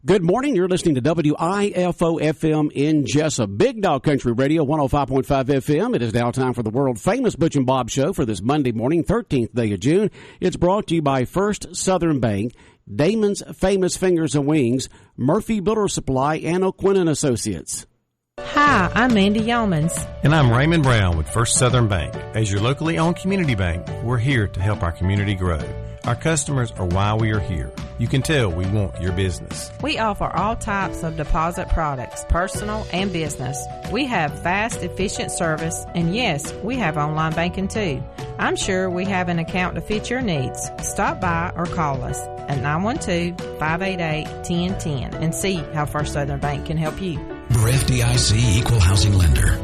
Good morning. You're listening to WIFO-FM in Jessup. Big Dog Country Radio, 105.5 FM. It is now time for the world-famous Butch and Bob Show for this Monday morning, 13th day of June. It's brought to you by First Southern Bank, Damon's Famous Fingers and Wings, Murphy Builder Supply, and O'Quinn & Associates. Hi, I'm Mandy Yeomans. And I'm Raymond Brown with First Southern Bank. As your locally owned community bank, we're here to help our community grow. Our customers are why we are here. You can tell we want your business. We offer all types of deposit products, personal and business. We have fast, efficient service, and yes, we have online banking too. I'm sure we have an account to fit your needs. Stop by or call us at 912-588-1010 and see how First Southern Bank can help you. We're FDIC Equal Housing Lender.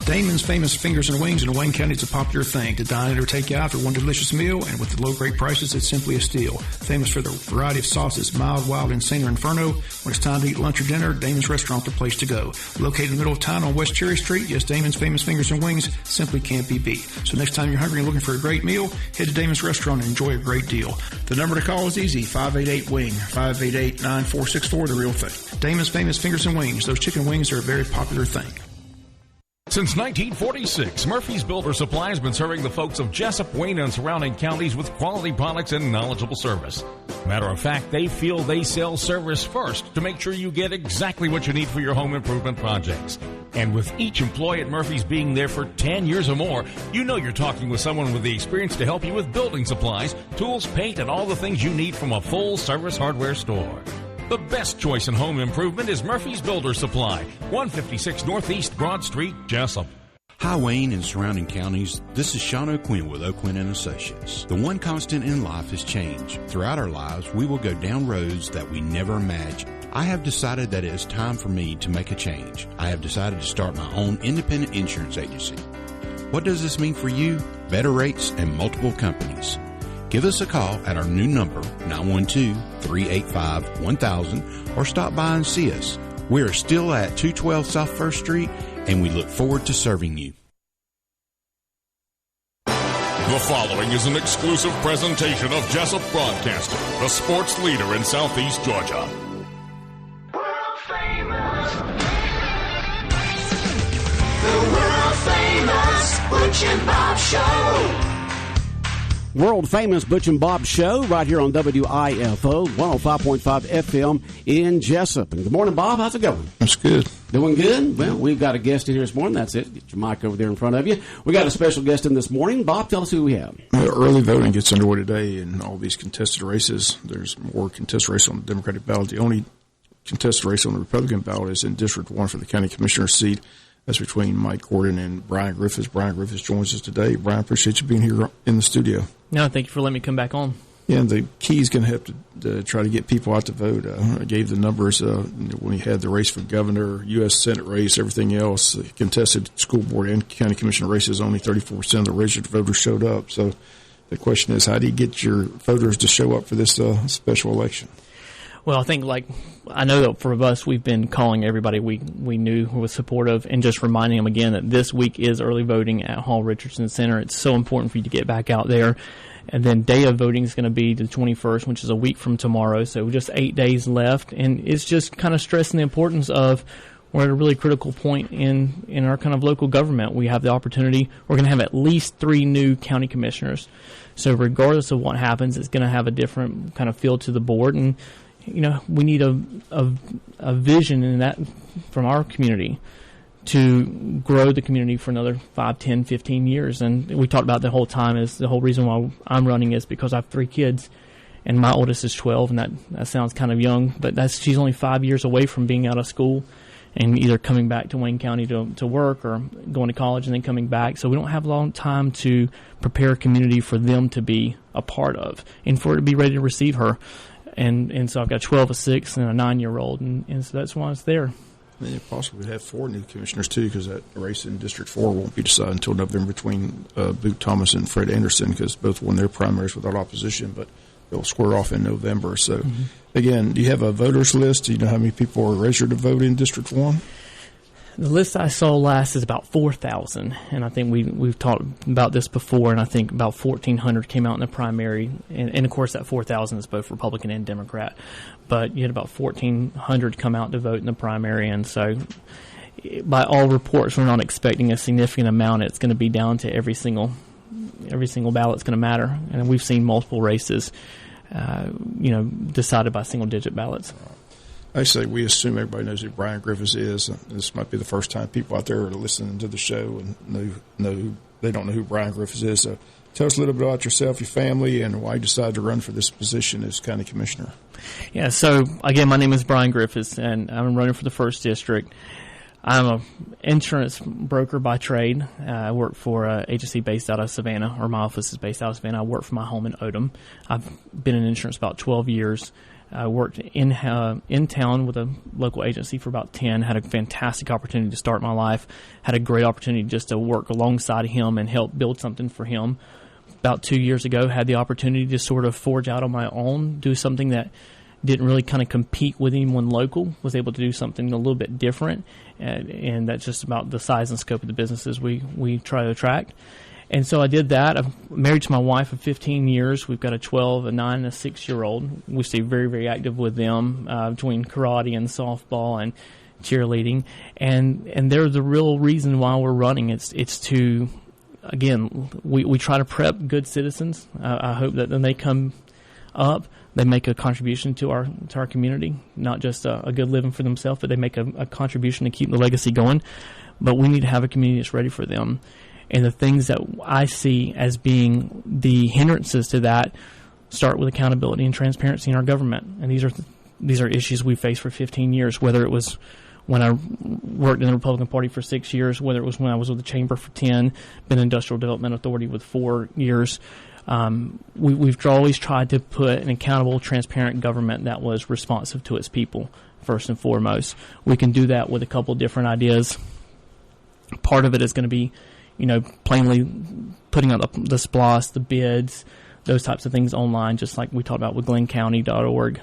Damon's Famous Fingers and Wings in Wayne County is a popular thing. To dine in or take out for one delicious meal, and with the low great prices, it's simply a steal. Famous for the variety of sauces, mild, wild, insane, or inferno. When it's time to eat lunch or dinner, Damon's Restaurant, the place to go. Located in the middle of town on West Cherry Street, yes, Damon's Famous Fingers and Wings simply can't be beat. So next time you're hungry and looking for a great meal, head to Damon's Restaurant and enjoy a great deal. The number to call is easy, 588-WING, 588-9464, the real thing. Damon's Famous Fingers and Wings. Those chicken wings are a very popular thing. Since 1946, Murphy's Builder Supply has been serving the folks of Jessup, Wayne, and surrounding counties with quality products and knowledgeable service. Matter of fact, they feel they sell service first to make sure you get exactly what you need for your home improvement projects. And with each employee at Murphy's being there for 10 years or more, you know you're talking with someone with the experience to help you with building supplies, tools, paint, and all the things you need from a full-service hardware store. The best choice in home improvement is Murphy's Builder Supply, 156 Northeast Broad Street, Jessup. Hi, Wayne and surrounding counties. This is Sean O'Quinn with O'Quinn & Associates. The one constant in life is change. Throughout our lives, we will go down roads that we never imagined. I have decided that it is time for me to make a change. I have decided to start my own independent insurance agency. What does this mean for you? Better rates and multiple companies. Give us a call at our new number, 912-385-1000, or stop by and see us. We are still at 212 South 1st Street, and we look forward to serving you. The following is an exclusive presentation of Jessup Broadcasting, the sports leader in Southeast Georgia. World famous. The world famous Butch and Bob Show. World-famous Butch and Bob Show right here on WIFO, 105.5 FM in Jessup. And good morning, Bob. How's it going? That's good. Doing good? Well, we've got a guest in here this morning. That's it. Get your mic over there in front of you. We got a special guest in this morning. Bob, tell us who we have. Early voting gets underway today in all these contested races. There's more contested races on the Democratic ballot. The only contested race on the Republican ballot is in District 1 for the county commissioner seat. That's between Mike Gordon and Brian Griffiths. Brian Griffiths joins us today. Brian, appreciate you being here in the studio. No, thank you for letting me come back on. Yeah, and the key is going to have to try to get people out to vote. I gave the numbers when we had the race for governor, U.S. Senate race, everything else. Contested school board and county commissioner races, only 34% of the registered voters showed up. So the question is, how do you get your voters to show up for this special election? Well, I think, I know that for us, we've been calling everybody we knew who was supportive and just reminding them again that this week is early voting at Hall Richardson Center. It's so important for you to get back out there. And then day of voting is going to be the 21st, which is a week from tomorrow. So just 8 days left. And it's just kind of stressing the importance of we're at a really critical point in our kind of local government. We have the opportunity. We're going to have at least 3 new county commissioners. So regardless of what happens, it's going to have a different kind of feel to the board. And you know, we need a vision in that from our community to grow the community for another 5, 10, 15 years. And we talked about the whole time is the whole reason why I'm running is because I have 3 kids, and my oldest is 12, and that sounds kind of young, but she's only 5 years away from being out of school and either coming back to Wayne County to work or going to college and then coming back. So we don't have a long time to prepare a community for them to be a part of and for it to be ready to receive her. And so I've got 12, a 6, and a 9-year-old, and so that's why it's there. And you possibly have 4 new commissioners, too, because that race in District 4 won't be decided until November between Boot Thomas and Fred Anderson, because both won their primaries without opposition, but they'll square off in November. So, again, do you have a voters list? Do you know how many people are registered to vote in District 1? The list I saw last is about 4,000, and I think we've talked about this before, and I think about 1,400 came out in the primary, and of course that 4,000 is both Republican and Democrat, but you had about 1,400 come out to vote in the primary, and so by all reports we're not expecting a significant amount. It's going to be down to every single ballot's going to matter, and we've seen multiple races decided by single-digit ballots. I say we assume everybody knows who Brian Griffiths is. This might be the first time people out there are listening to the show and they don't know who Brian Griffiths is. So tell us a little bit about yourself, your family, and why you decided to run for this position as county commissioner. Yeah, so again, my name is Brian Griffiths, and I'm running for the 1st District. I'm an insurance broker by trade. I work for an agency based out of Savannah, or my office is based out of Savannah. I work for my home in Odom. I've been in insurance about 12 years. I worked in town with a local agency for about 10, had a fantastic opportunity to start my life, had a great opportunity just to work alongside him and help build something for him. About 2 years ago, had the opportunity to sort of forge out on my own, do something that didn't really kind of compete with anyone local, was able to do something a little bit different, and that's just about the size and scope of the businesses we try to attract. And so I did that. I'm married to my wife of 15 years. We've got a 12, a 9, and a 6-year-old. We stay very, very active with them between karate and softball and cheerleading. And they're the real reason why we're running. It's to, again, we try to prep good citizens. I hope that when they come up, they make a contribution to our community, not just a good living for themselves, but they make a contribution to keep the legacy going. But we need to have a community that's ready for them. And the things that I see as being the hindrances to that start with accountability and transparency in our government. And these are issues we faced for 15 years, whether it was when I worked in the Republican Party for 6 years, whether it was when I was with the Chamber for 10, been Industrial Development Authority with 4 years. We've always tried to put an accountable, transparent government that was responsive to its people, first and foremost. We can do that with a couple different ideas. Part of it is going to be plainly putting out the SPLOS, the bids, those types of things online, just like we talked about with GlenCounty.org.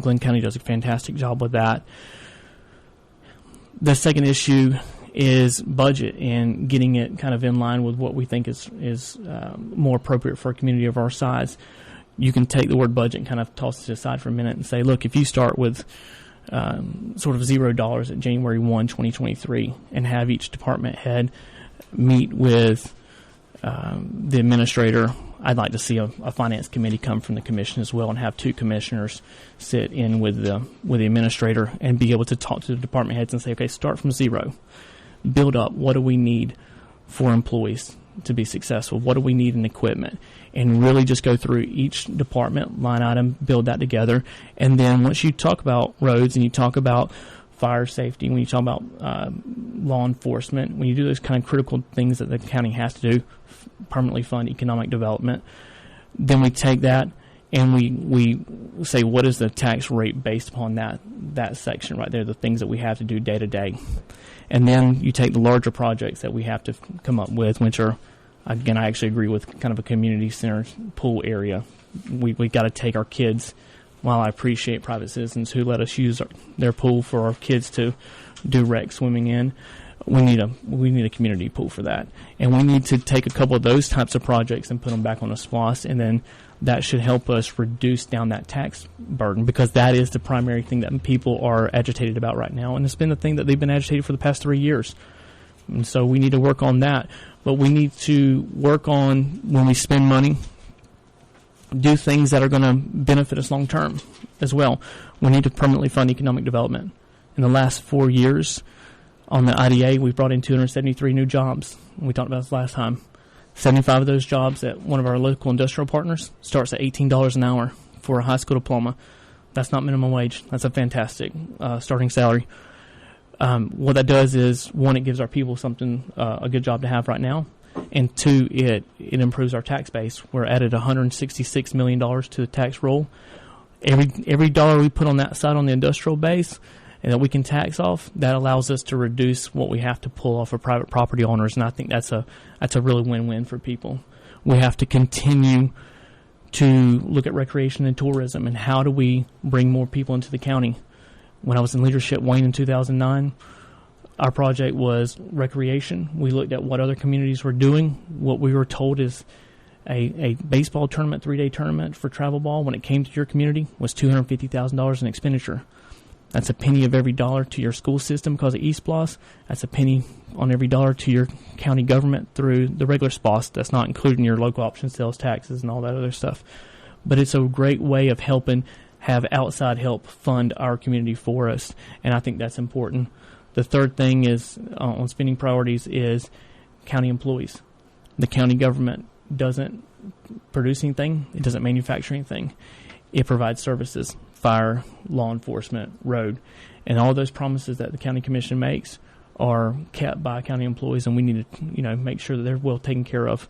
Glen County does a fantastic job with that. The second issue is budget and getting it kind of in line with what we think is more appropriate for a community of our size. You can take the word budget and kind of toss it aside for a minute and say, look, if you start with sort of $0 at January 1, 2023 and have each department head meet with the administrator. I'd like to see a finance committee come from the commission as well and have 2 commissioners sit in with the administrator and be able to talk to the department heads and say, okay, start from 0. Build up. What do we need for employees to be successful? What do we need in equipment? And really just go through each department, line item, build that together. And then once you talk about roads and you talk about fire safety, when you talk about law enforcement, when you do those kind of critical things that the county has to do, permanently fund economic development, then we take that and we say, what is the tax rate based upon that section right there, the things that we have to do day to day. And then you take the larger projects that we have to come up with, which are, again, I actually agree with kind of a community center pool area. We got to take our kids. While I appreciate private citizens who let us use their pool for our kids to do rec swimming in, we need a community pool for that. And we need to take a couple of those types of projects and put them back on a SPLOS, and then that should help us reduce down that tax burden, because that is the primary thing that people are agitated about right now, and it's been the thing that they've been agitated for the past 3 years. And so we need to work on that. But we need to work on, when we spend money, do things that are going to benefit us long term as well. We need to permanently fund economic development. In the last 4 years on the IDA, we've brought in 273 new jobs. We talked about this last time. 75 of those jobs at one of our local industrial partners starts at $18 an hour for a high school diploma. That's not minimum wage. That's a fantastic starting salary. What that does is, one, it gives our people something, a good job to have right now. And 2, it improves our tax base. We're added $166 million to the tax roll. Every dollar we put on that side on the industrial base and that we can tax off, that allows us to reduce what we have to pull off of private property owners. And I think that's a really win-win for people. We have to continue to look at recreation and tourism and how do we bring more people into the county. When I was in leadership, Wayne, in 2009, Our project was recreation. We looked at what other communities were doing. What we were told is a baseball tournament, 3-day tournament for travel ball, when it came to your community, was $250,000 in expenditure. That's a penny of every dollar to your school system because of eSPLOS. That's a penny on every dollar to your county government through the regular SPOS. That's not including your local option sales taxes and all that other stuff. But it's a great way of helping have outside help fund our community for us, and I think that's important. The third thing is on spending priorities is county employees. The county government doesn't produce anything. It doesn't manufacture anything. It provides services. Fire, law enforcement, road, and all those promises that the county commission makes are kept by county employees, and we need to, make sure that they're well taken care of.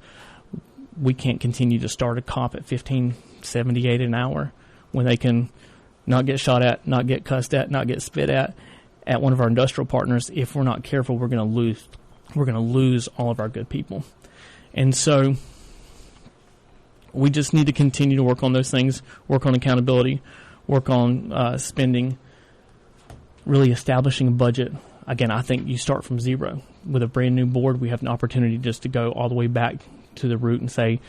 We can't continue to start a cop at $15.78 an hour when they can not get shot at, not get cussed at, not get spit at one of our industrial partners. If we're not careful, we're going to lose all of our good people, and so we just need to continue to work on those things, work on accountability. Work on spending, really establishing a budget. Again, I think you start from zero. With a brand new board, we have an opportunity just to go all the way back to the root and say,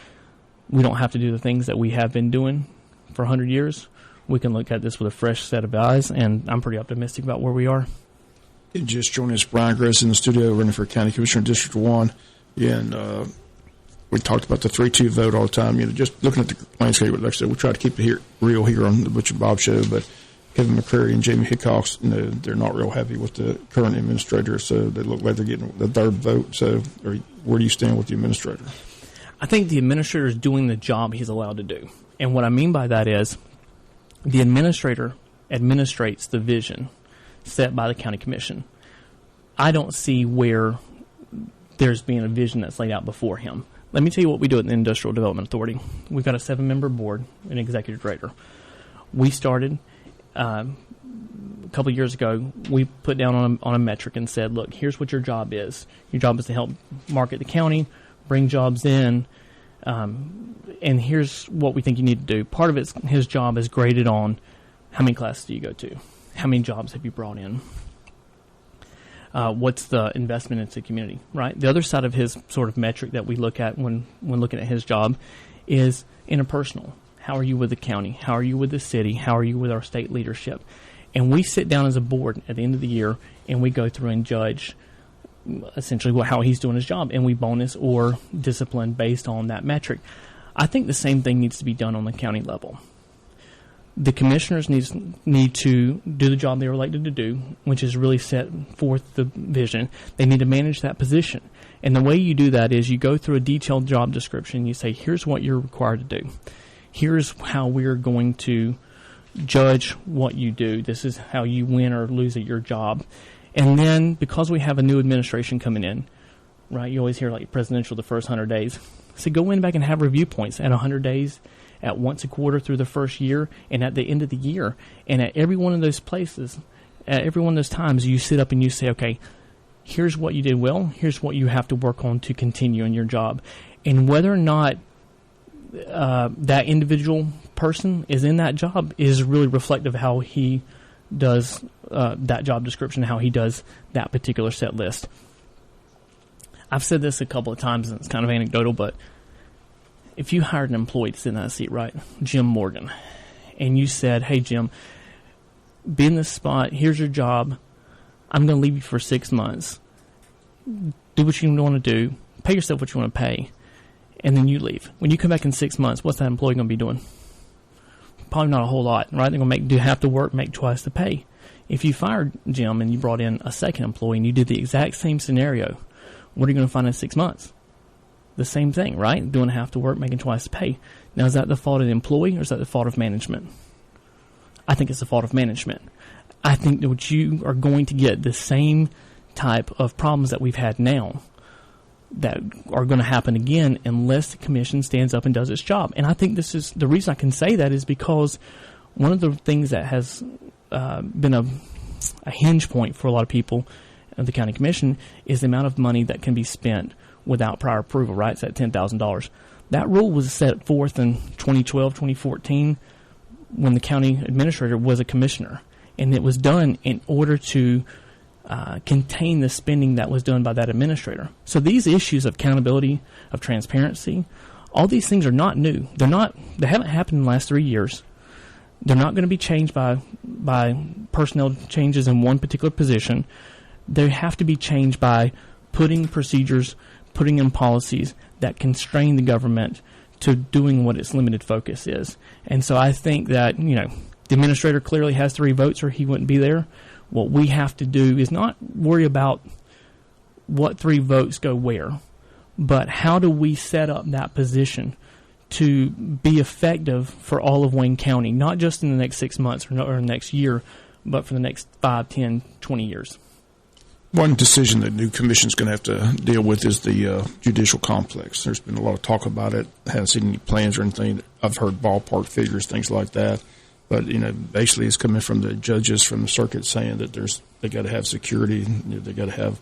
we don't have to do the things that we have been doing for 100 years. We can look at this with a fresh set of eyes, and I'm pretty optimistic about where we are. Just joining us, Brian Gress in the studio, running for County Commissioner District 1. And we talked about the 3-2 vote all the time. Just looking at the landscape, like I said, we try to keep it real here on the Butch and Bob Show. But Kevin McCrary and Jamie Hickox, they're not real happy with the current administrator, so they look like they're getting the third vote. So where do you stand with the administrator? I think the administrator is doing the job he's allowed to do. And what I mean by that is the administrator administrates the vision set by the county commission. I don't see where there's been a vision that's laid out before him. Let me tell you what we do at the Industrial Development Authority. We've got a 7-member board, an executive director. We started a couple of years ago. We put down on a metric and said, look, here's what your job is. Your job is to help market the county, bring jobs in, and here's what we think you need to do. Part of his job is graded on how many classes do you go to, how many jobs have you brought in. What's the investment into the community, right? The other side of his sort of metric that we look at when looking at his job is interpersonal. How are you with the county? How are you with the city? How are you with our state leadership? And we sit down as a board at the end of the year, and we go through and judge essentially how he's doing his job, and we bonus or discipline based on that metric. I think the same thing needs to be done on the county level. The commissioners need to do the job they were elected to do, which is really set forth the vision. They need to manage that position. And the way you do that is you go through a detailed job description. You say, here's what you're required to do. Here's how we're going to judge what you do. This is how you win or lose at your job. And then because we have a new administration coming in, right, you always hear like presidential the first 100 days. So go in back and have review points at 100 days. At once a quarter through the first year, and at the end of the year. And at every one of those places, at every one of those times, you sit up and you say, okay, here's what you did well, here's what you have to work on to continue in your job. And whether or not that individual person is in that job is really reflective of how he does that job description, how he does that particular set list. I've said this a couple of times, and it's kind of anecdotal, but if you hired an employee to sit in that seat, right, Jim Morgan, and you said, hey, Jim, be in this spot, here's your job, I'm going to leave you for 6 months, do what you want to do, pay yourself what you want to pay, and then you leave. When you come back in 6 months, what's that employee going to be doing? Probably not a whole lot, right? They're going to do half the work, make twice the pay. If you fired Jim and you brought in a second employee and you did the exact same scenario, what are you going to find in 6 months? The same thing, right? Doing half the work, making twice the pay. Now, is that the fault of the employee or is that the fault of management? I think it's the fault of management. I think that you are going to get the same type of problems that we've had now that are going to happen again unless the commission stands up and does its job. And I think this is the reason I can say that is because one of the things that has been a hinge point for a lot of people at the county commission is the amount of money that can be spent without prior approval, right? It's at $10,000. That rule was set forth in 2012, 2014 when the county administrator was a commissioner. And it was done in order to contain the spending that was done by that administrator. So these issues of accountability, of transparency, all these things are not new. They haven't happened in the last 3 years. They're not going to be changed by personnel changes in one particular position. They have to be changed by putting procedures, putting in policies that constrain the government to doing what its limited focus is. And so I think that, the administrator clearly has 3 votes or he wouldn't be there. What we have to do is not worry about what 3 votes go where, but how do we set up that position to be effective for all of Wayne County, not just in the next 6 months or next year, but for the next 5, 10, 20 years. One decision that new commission is going to have to deal with is the judicial complex. There's been a lot of talk about it. I haven't seen any plans or anything. I've heard ballpark figures, things like that. But, basically it's coming from the judges from the circuit saying that they got to have security. They got to have,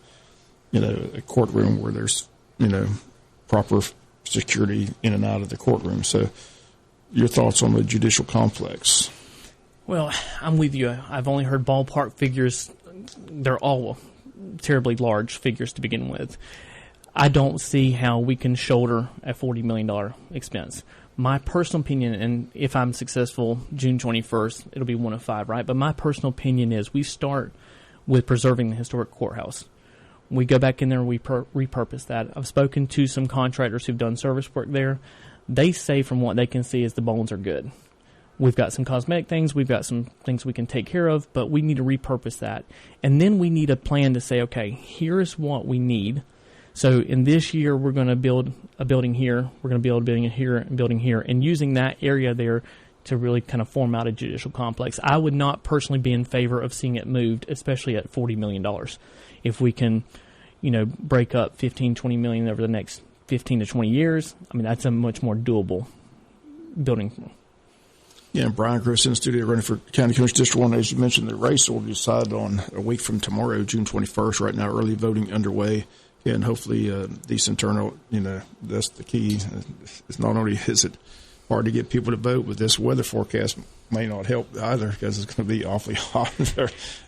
a courtroom where there's, proper security in and out of the courtroom. So your thoughts on the judicial complex? Well, I'm with you. I've only heard ballpark figures. They're all terribly large figures to begin with. I don't see how we can shoulder a $40 million expense. My personal opinion, and if I'm successful June 21st, it'll be 1 of 5, right? But my personal opinion is we start with preserving the historic courthouse. We go back in there and we repurpose that. I've spoken to some contractors who've done service work there. They say from what they can see is the bones are good. We've got some cosmetic things. We've got some things we can take care of, but we need to repurpose that. And then we need a plan to say, okay, here's what we need. So in this year, we're going to build a building here. We're going to build a building here and building here. And using that area there to really kind of form out a judicial complex. I would not personally be in favor of seeing it moved, especially at $40 million. If we can, break up $15, $20 million over the next 15 to 20 years, that's a much more doable building. Yeah, and Brian Griffiths in the studio running for County Commission District 1. As you mentioned, the race will be decided on a week from tomorrow, June 21st. Right now, early voting underway. Yeah, and hopefully decent turnout. That's the key. It's not only is it hard to get people to vote, but this weather forecast may not help either because it's going to be awfully hot.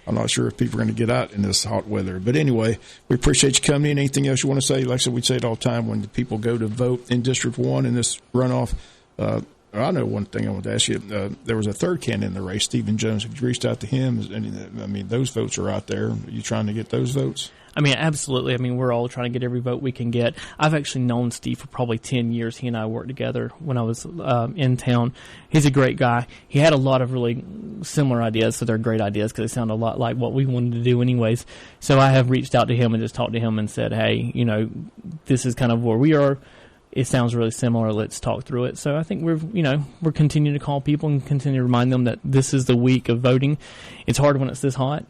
I'm not sure if people are going to get out in this hot weather. But anyway, we appreciate you coming in. Anything else you want to say? Like I said, we say it all the time when the people go to vote in District 1 in this runoff. I know one thing I want to ask you. There was a third candidate in the race, Stephen Jones. Have you reached out to him? Those votes are out there. Are you trying to get those votes? Absolutely. We're all trying to get every vote we can get. I've actually known Steve for probably 10 years. He and I worked together when I was in town. He's a great guy. He had a lot of really similar ideas, so they're great ideas because they sound a lot like what we wanted to do anyways. So I have reached out to him and just talked to him and said, hey, this is kind of where we are. It sounds really similar. Let's talk through it. So I think we're continuing to call people and continue to remind them that this is the week of voting. It's hard when it's this hot.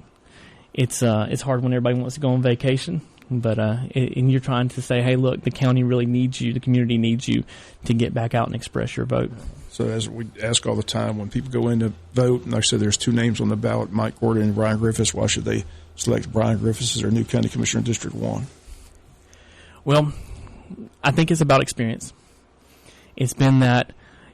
It's hard when everybody wants to go on vacation, but and you're trying to say, hey, look, the county really needs you, the community needs you to get back out and express your vote. So as we ask all the time, when people go in to vote, and like I said, there's 2 names on the ballot, Mike Gordon and Brian Griffiths. Why should they select Brian Griffiths as their new county commissioner in District 1? Well, I think it's about experience. It's been that,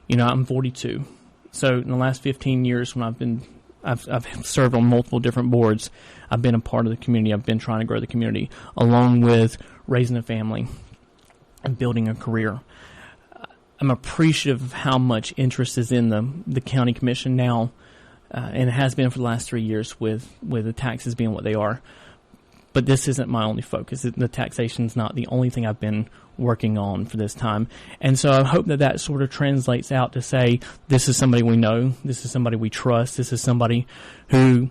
I'm 42. So in the last 15 years when I've served on multiple different boards, I've been a part of the community. I've been trying to grow the community along with raising a family and building a career. I'm appreciative of how much interest is in the county commission now, and it has been for the last 3 years with the taxes being what they are. But this isn't my only focus. The taxation is not the only thing I've been working on for this time. And so I hope that sort of translates out to say, this is somebody we know, this is somebody we trust, this is somebody who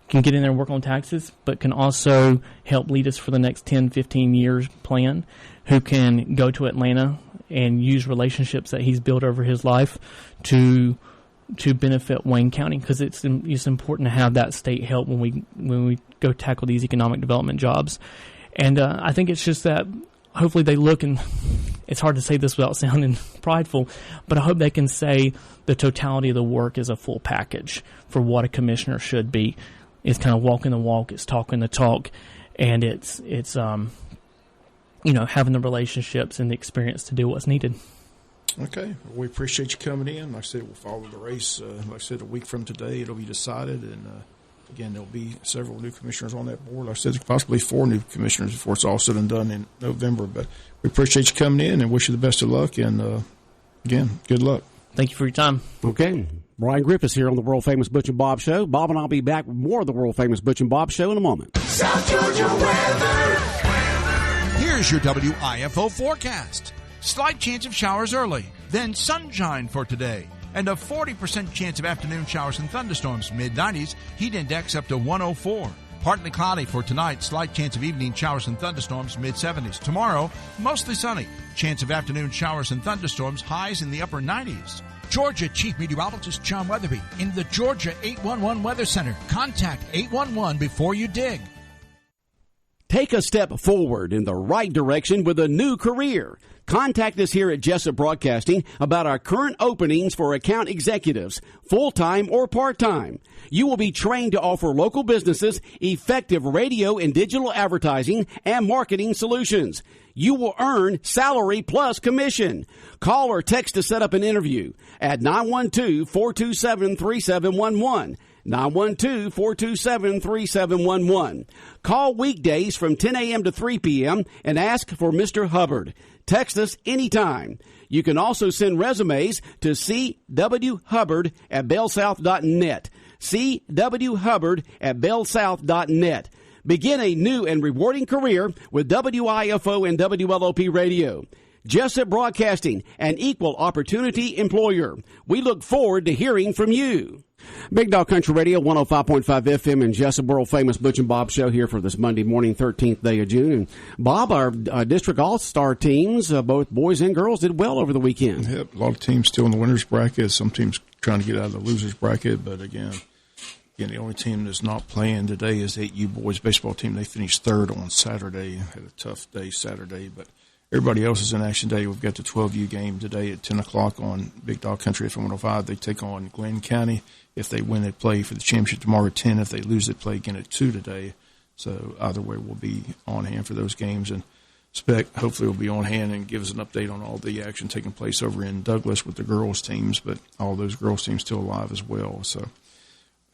can get in there and work on taxes, but can also help lead us for the next 10, 15 years plan, who can go to Atlanta and use relationships that he's built over his life to benefit Wayne County, because it's important to have that state help when we go tackle these economic development jobs. And I think it's just that hopefully they look, and it's hard to say this without sounding prideful, but I hope they can say the totality of the work is a full package for what a commissioner should be. It's kind of walking the walk, it's talking the talk, and it's having the relationships and the experience to do what's needed. Okay. Well, we appreciate you coming in. Like I said, we'll follow the race. Like I said, a week from today, it'll be decided, and again, there'll be several new commissioners on that board. Like I said, possibly 4 new commissioners before it's all said and done in November. But we appreciate you coming in and wish you the best of luck. And, again, good luck. Thank you for your time. Okay. Brian Griffiths here on the world-famous Butch and Bob Show. Bob and I'll be back with more of the world-famous Butch and Bob Show in a moment. South Georgia weather. Here's your WIFO forecast. Slight chance of showers early, then sunshine for today, and a 40% chance of afternoon showers and thunderstorms, mid-90s, heat index up to 104. Partly cloudy for tonight, slight chance of evening showers and thunderstorms, mid-70s. Tomorrow, mostly sunny, chance of afternoon showers and thunderstorms, highs in the upper 90s. Georgia Chief Meteorologist John Weatherby in the Georgia 811 Weather Center. Contact 811 before you dig. Take a step forward in the right direction with a new career. Contact us here at Jessup Broadcasting about our current openings for account executives, full-time or part-time. You will be trained to offer local businesses effective radio and digital advertising and marketing solutions. You will earn salary plus commission. Call or text to set up an interview at 912-427-3711. 912-427-3711. Call weekdays from 10 a.m. to 3 p.m. and ask for Mr. Hubbard. Text us anytime. You can also send resumes to cwhubbard@bellsouth.net. cwhubbard@bellsouth.net. Begin a new and rewarding career with WIFO and WLOP Radio. Jessup Broadcasting, an equal opportunity employer. We look forward to hearing from you. Big Dog Country Radio, 105.5 FM in Jessup, world famous Butch and Bob Show here for this Monday morning, 13th day of June. And Bob, our district all-star teams, both boys and girls, did well over the weekend. Yep, a lot of teams still in the winner's bracket. Some teams trying to get out of the loser's bracket. But again, the only team that's not playing today is the 8U boys baseball team. They finished third on Saturday. Had a tough day Saturday, but everybody else is in action today. We've got the 12U game today at 10 o'clock on Big Dog Country FM 105. They take on Glenn County. If they win, they play for the championship tomorrow at 10. If they lose, they play again at 2 today. So either way, we'll be on hand for those games. And hopefully we'll be on hand and give us an update on all the action taking place over in Douglas with the girls' teams. But all those girls' teams still alive as well. So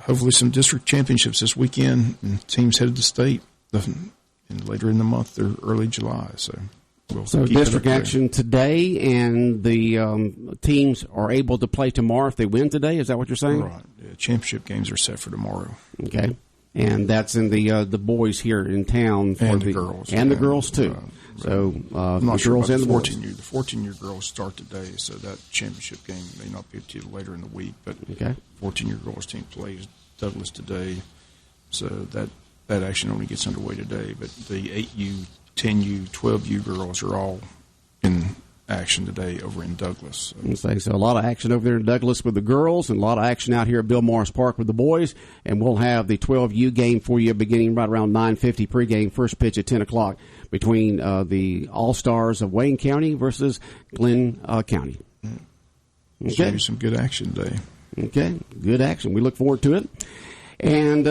hopefully some district championships this weekend and teams headed to state and later in the month or early July. So district action today, and the teams are able to play tomorrow if they win today. Is that what you're saying? Right. Yeah, championship games are set for tomorrow. Okay. And that's in the boys here in town for and the girls. And the girls, too. I'm not sure girls about and the the 14-year. The 14-year girls start today, so that championship game may not be until later in the week. But 14-year girls team plays Douglas today, so that action only gets underway today. But the 8U, 10U, 12U girls are all in action today over in Douglas. So a lot of action over there in Douglas with the girls and a lot of action out here at Bill Morris Park with the boys. And we'll have the 12U game for you beginning right around 9:50 pregame, first pitch at 10 o'clock between the All-Stars of Wayne County versus Glenn County. Okay. Should be some good action today. Okay, good action. We look forward to it. And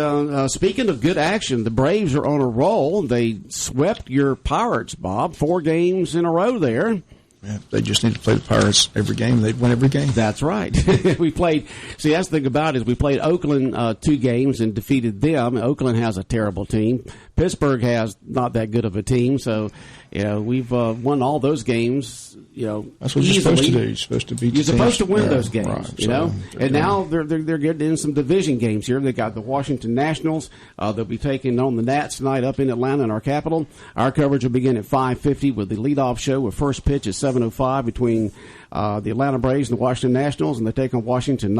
speaking of good action, the Braves are on a roll. They swept your Pirates, Bob, 4 games in a row there. Yeah, they just need to play the Pirates every game. They'd win every game. That's right. That's the thing about it is we played Oakland 2 games and defeated them. Oakland has a terrible team. Pittsburgh has not that good of a team. So, we've won all those games, That's what easily. You're supposed to do. You're supposed to beat You're supposed to win yeah, those games, right. And now they're getting in some division games here. They got the Washington Nationals. They'll be taking on the Nats tonight up in Atlanta in our capital. Our coverage will begin at 5:50 with the leadoff show with first pitch at 7:05 between the Atlanta Braves and the Washington Nationals, and they take on Washington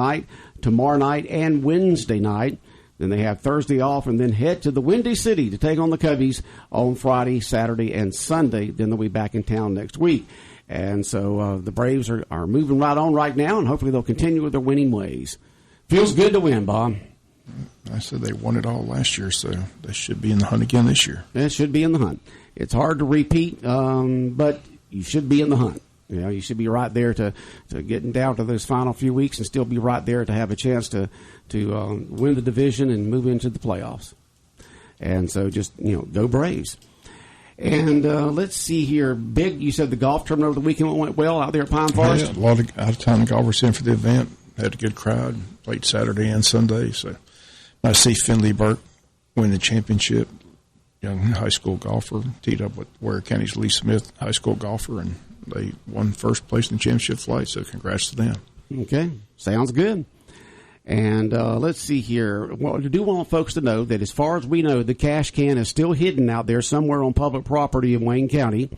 tomorrow night and Wednesday night. Then they have Thursday off and then head to the Windy City to take on the Cubbies on Friday, Saturday, and Sunday. Then they'll be back in town next week. And so the Braves are moving right on right now, and hopefully they'll continue with their winning ways. Feels good to win, Bob. I said they won it all last year, so they should be in the hunt again this year. It should be in the hunt. It's hard to repeat, but you should be in the hunt. You should be right there to getting down to those final few weeks and still be right there to have a chance to win the division and move into the playoffs. And so just, go Braves. And let's see here. You said the golf tournament over the weekend went well out there at Pine Forest? Yeah, a lot of out-of-town golfers in for the event. Had a good crowd. Played Saturday and Sunday. So I see Finley Burke win the championship. Young high school golfer, teed up with Ware County's Lee Smith, high school golfer, and they won first place in the championship flight, so congrats to them. Okay, sounds good. And let's see here. Well, I do want folks to know that as far as we know, the cash can is still hidden out there somewhere on public property in Wayne County.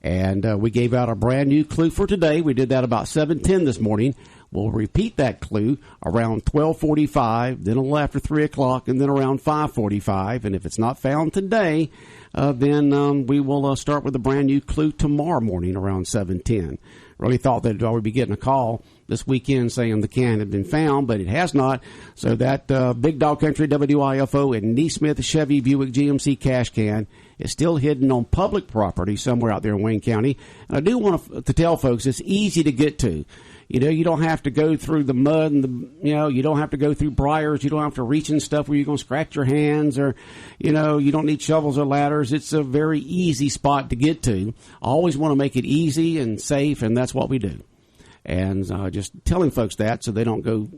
And we gave out a brand new clue for today. We did that about 7:10 this morning. We'll repeat that clue around 12:45, then a little after 3 o'clock, and then around 5:45. And if it's not found today, then we will start with a brand new clue tomorrow morning around 7:10. Really thought that I would be getting a call this weekend saying the can had been found, but it has not. So that Big Dog Country WIFO and Neesmith Chevy Buick GMC cash can is still hidden on public property somewhere out there in Wayne County. And I do want to tell folks it's easy to get to. You know, you don't have to go through the mud and you don't have to go through briars. You don't have to reach in stuff where you're going to scratch your hands or, you don't need shovels or ladders. It's a very easy spot to get to. I always want to make it easy and safe, and that's what we do. And just telling folks that so they don't go,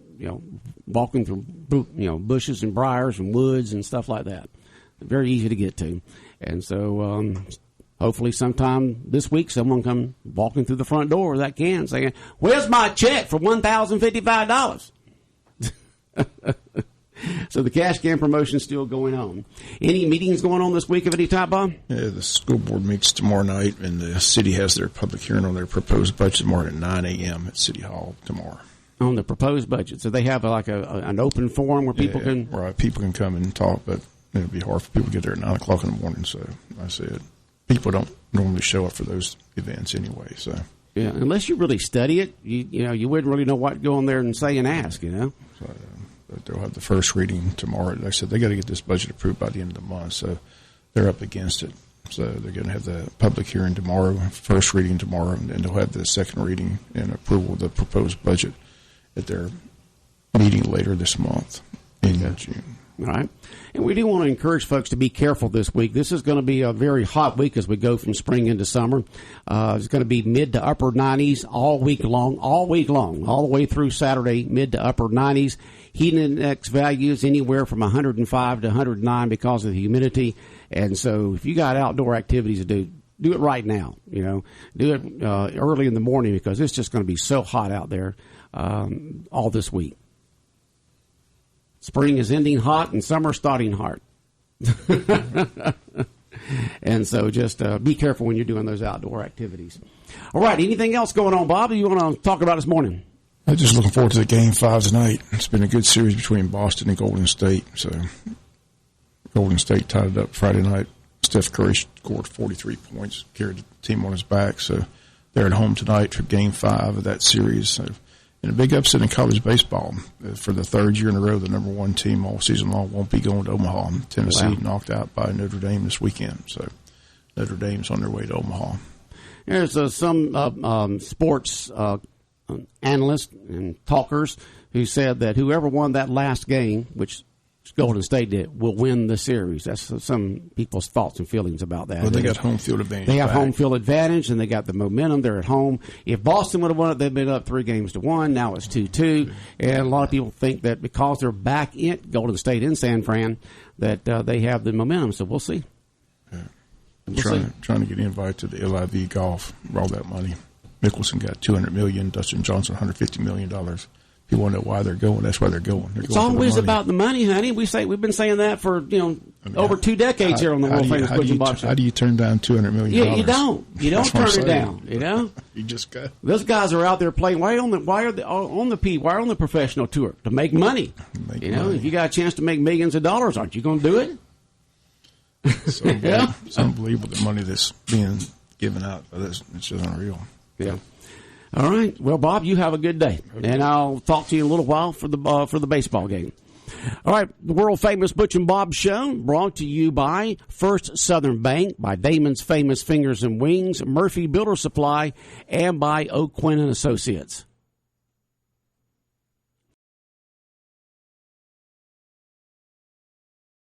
walking through, bushes and briars and woods and stuff like that. Very easy to get to. And so, hopefully sometime this week someone come walking through the front door with that can saying, "Where's my check for $1,055? So the cash can promotion is still going on. Any meetings going on this week of any type, Bob? Yeah, the school board meets tomorrow night, and the city has their public hearing on their proposed budget tomorrow at 9 a.m. at City Hall tomorrow. On the proposed budget. So they have like an open forum where people can... Right, people can come and talk, but it'll be hard for people to get there at 9 o'clock in the morning. So I said, people don't normally show up for those events anyway. So yeah, unless you really study it, you wouldn't really know what to go on there and say and ask, So, but they'll have the first reading tomorrow. Like I said, they got to get this budget approved by the end of the month, so they're up against it. So they're going to have the public hearing tomorrow, first reading tomorrow, and then they'll have the second reading and approval of the proposed budget at their meeting later this month in June. All right. And we do want to encourage folks to be careful this week. This is going to be a very hot week as we go from spring into summer. It's going to be mid to upper 90s all week long, all the way through Saturday, mid to upper 90s. Heat index values anywhere from 105 to 109 because of the humidity. And so if you got outdoor activities to do it right now. Do it early in the morning because it's just going to be so hot out there all this week. Spring is ending hot and summer starting hot. And so just be careful when you're doing those outdoor activities. All right, anything else going on, Bob, you want to talk about this morning? I'm just looking forward to the Game 5 tonight. It's been a good series between Boston and Golden State. So Golden State tied it up Friday night. Steph Curry scored 43 points, carried the team on his back. So they're at home tonight for Game 5 of that series. So, and a big upset in college baseball. For the third year in a row, the number one team all season long won't be going to Omaha. Tennessee knocked out by Notre Dame this weekend. So Notre Dame's on their way to Omaha. There's some sports analysts and talkers who said that whoever won that last game, which Golden State did, will win the series. That's some people's thoughts and feelings about that. Well, they got home field advantage. They have home field advantage, and they got the momentum. They're at home. If Boston would have won it, they'd been up 3-1. Now it's 2-2. And a lot of people think that because they're back in Golden State in San Fran, that they have the momentum. So we'll see. Yeah. Trying to get invited to the LIV golf for all that money. Mickelson got $200 million. Dustin Johnson $150 million. People want to know why they're going. That's why they're going. It's always about the money, honey. We've been saying that for over 2 decades here on the world famous Butch and Bob Show. How do you turn down $200 million? Yeah, you don't. You don't turn it down. You just got. Those guys are out there playing. Why are on the professional tour to make money? If you got a chance to make millions of dollars, aren't you going to do it? It's unbelievable the money that's being given out. It's just unreal. Yeah. All right. Well, Bob, you have a good day, and I'll talk to you in a little while for the baseball game. All right. The world famous Butch and Bob Show brought to you by First Southern Bank, by Damon's Famous Fingers and Wings, Murphy Builder Supply, and by O'Quinn and Associates.